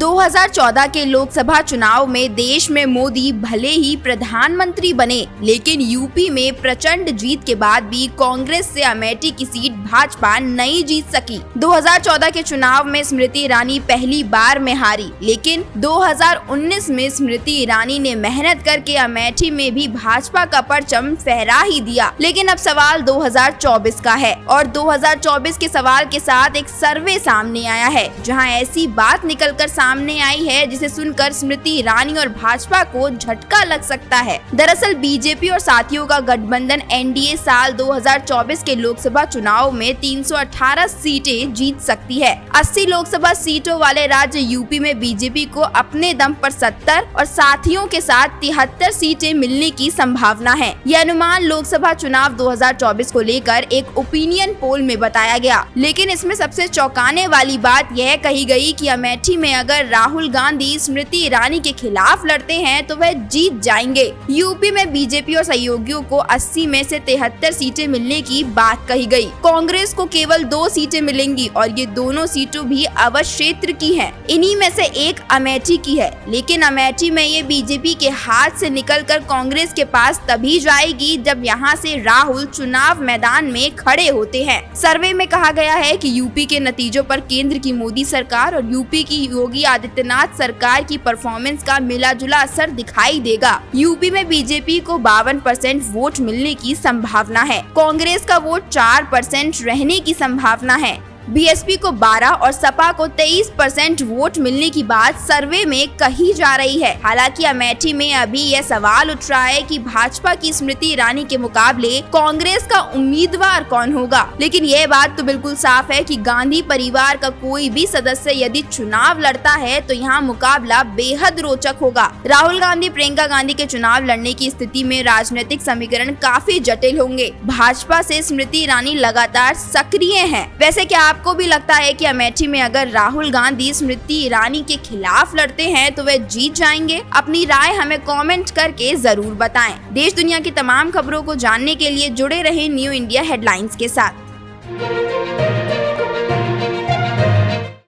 2014 के लोकसभा चुनाव में देश में मोदी भले ही प्रधानमंत्री बने, लेकिन यूपी में प्रचंड जीत के बाद भी कांग्रेस से अमेठी की सीट भाजपा नहीं जीत सकी। 2014 के चुनाव में स्मृति ईरानी पहली बार में हारी, लेकिन 2019 में स्मृति ईरानी ने मेहनत करके अमेठी में भी भाजपा का परचम फहरा ही दिया। लेकिन अब सवाल 2024 का है और 2024 के सवाल के साथ एक सर्वे सामने आया है, जहां ऐसी बात निकलकर सामने आई है जिसे सुनकर स्मृति ईरानी और भाजपा को झटका लग सकता है। दरअसल बीजेपी और साथियों का गठबंधन एनडीए साल 2024 के लोकसभा चुनाव में 318 सीटें जीत सकती है। 80 लोकसभा सीटों वाले राज्य यूपी में बीजेपी को अपने दम पर 70 और साथियों के साथ 73 सीटें मिलने की संभावना है। यह अनुमान लोकसभा चुनाव 2024 को लेकर एक ओपिनियन पोल में बताया गया, लेकिन इसमें सबसे चौंकाने वाली बात यह कही गई कि अमेठी में अगर राहुल गांधी स्मृति ईरानी के खिलाफ लड़ते हैं तो वह जीत जाएंगे। यूपी में बीजेपी और सहयोगियों को 80 में से 73 सीटें मिलने की बात कही गई। कांग्रेस को केवल 2 सीटें मिलेंगी और ये दोनों सीटों भी अवध क्षेत्र की हैं। इन्हीं में से एक अमेठी की है, लेकिन अमेठी में ये बीजेपी के हाथ से निकलकर कांग्रेस के पास तभी जाएगी जब यहाँ से राहुल चुनाव मैदान में खड़े होते हैं। सर्वे में कहा गया है कि यूपी के नतीजों पर केंद्र की मोदी सरकार और यूपी की योगी आदित्यनाथ सरकार की परफॉर्मेंस का मिला जुला असर दिखाई देगा। यूपी में बीजेपी को 52% वोट मिलने की संभावना है, कांग्रेस का वोट 4% रहने की संभावना है, बीएसपी को 12 और सपा को 23% वोट मिलने की बात सर्वे में कही जा रही है। हालांकि अमेठी में अभी यह सवाल उठ रहा है कि भाजपा की स्मृति ईरानी के मुकाबले कांग्रेस का उम्मीदवार कौन होगा। लेकिन यह बात तो बिल्कुल साफ है कि गांधी परिवार का कोई भी सदस्य यदि चुनाव लड़ता है तो यहाँ मुकाबला बेहद रोचक होगा। राहुल गांधी प्रियंका गांधी के चुनाव लड़ने की स्थिति में राजनीतिक समीकरण काफी जटिल होंगे। भाजपा से स्मृति ईरानी लगातार सक्रिय है। वैसे क्या आपको भी लगता है कि अमेठी में अगर राहुल गांधी स्मृति ईरानी के खिलाफ लड़ते हैं तो वे जीत जाएंगे? अपनी राय हमें कमेंट करके जरूर बताएं। देश दुनिया की तमाम खबरों को जानने के लिए जुड़े रहें न्यू इंडिया हेडलाइंस के साथ।